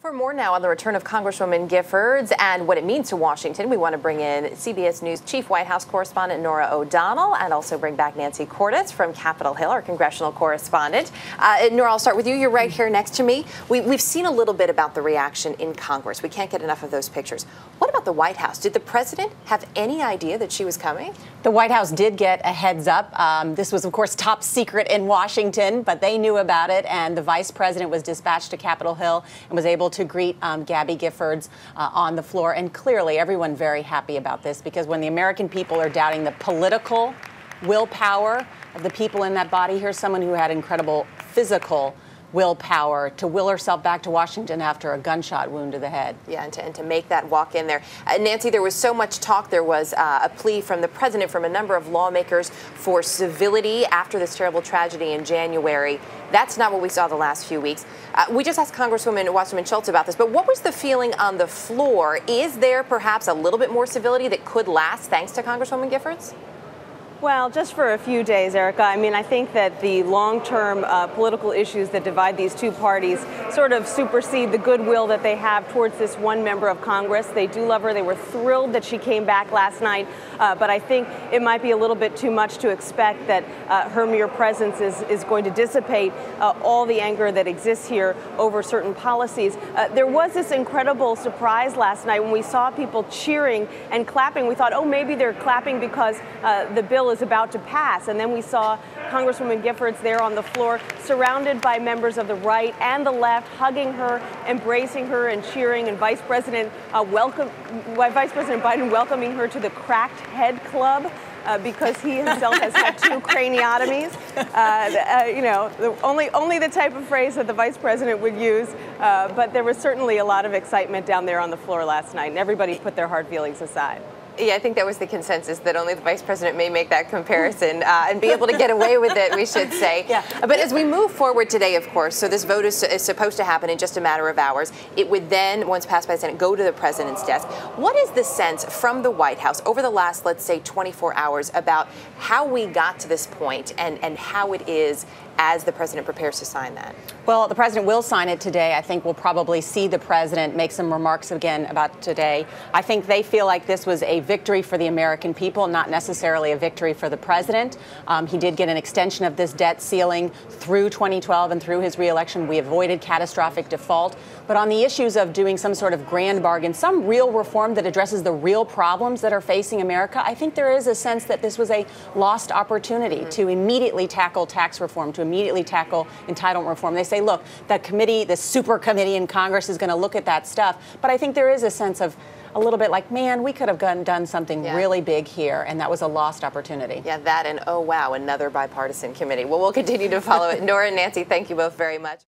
For more now on the return of Congresswoman Giffords and what it means to Washington, we want to bring in CBS News Chief White House Correspondent Norah O'Donnell and also bring back Nancy Cordes from Capitol Hill, our congressional correspondent. Norah, I'll start with you. You're right here next to me. We've seen a little bit about the reaction in Congress. We can't get enough of those pictures. What about the White House? Did the president have any idea that she was coming? The White House did get a heads up. This was, of course, top secret in Washington, but they knew about it, and the vice president was dispatched to Capitol Hill and was able to greet Gabby Giffords on the floor. And clearly, everyone very happy about this, because when the American people are doubting the political willpower of the people in that body, here's someone who had incredible physical willpower to will herself back to Washington after a gunshot wound to the head. Yeah, and to make that walk in there. Nancy, there was so much talk. There was a plea from the president, from a number of lawmakers for civility after this terrible tragedy in January. That's not what we saw the last few weeks. We just asked Congresswoman Wasserman Schultz about this, but what was the feeling on the floor? Is there perhaps a little bit more civility that could last thanks to Congresswoman Giffords? Well, just for a few days, Erica. I mean, I think that the long-term political issues that divide these two parties sort of supersede the goodwill that they have towards this one member of Congress. They do love her. They were thrilled that she came back last night. But I think it might be a little bit too much to expect that her mere presence is going to dissipate all the anger that exists here over certain policies. There was this incredible surprise last night when we saw people cheering and clapping. We thought, oh, maybe they're clapping because the bill is about to pass. And then we saw Congresswoman Giffords there on the floor, surrounded by members of the right and the left, hugging her, embracing her, and cheering, and Vice President Biden welcoming her to the Cracked Head Club. Because he himself has had 2 craniotomies. You know, only the type of phrase that the vice president would use. But there was certainly a lot of excitement down there on the floor last night, and everybody put their hard feelings aside. Yeah, I think that was the consensus, that only the vice president may make that comparison and be able to get away with it, we should say. Yeah. But as we move forward today, of course, so this vote is supposed to happen in just a matter of hours. It would then, once passed by the Senate, go to the president's desk. What is the sense from the White House over the last, let's say, 24 hours about how we got to this point and how it is as the president prepares to sign that? Well, the president will sign it today. I think we'll probably see the president make some remarks again about today. I think they feel like this was a victory for the American people, not necessarily a victory for the president. He did get an extension of this debt ceiling through 2012 and through his reelection. We avoided catastrophic default. But on the issues of doing some sort of grand bargain, some real reform that addresses the real problems that are facing America, I think there is a sense that this was a lost opportunity to immediately tackle tax reform, to immediately tackle entitlement reform. They say, look, the committee, the super committee in Congress is going to look at that stuff. But I think there is a sense of a little bit like, man, we could have done something really big here, and that was a lost opportunity. Yeah, that and, oh, wow, another bipartisan committee. Well, we'll continue to follow it. Norah and Nancy, thank you both very much.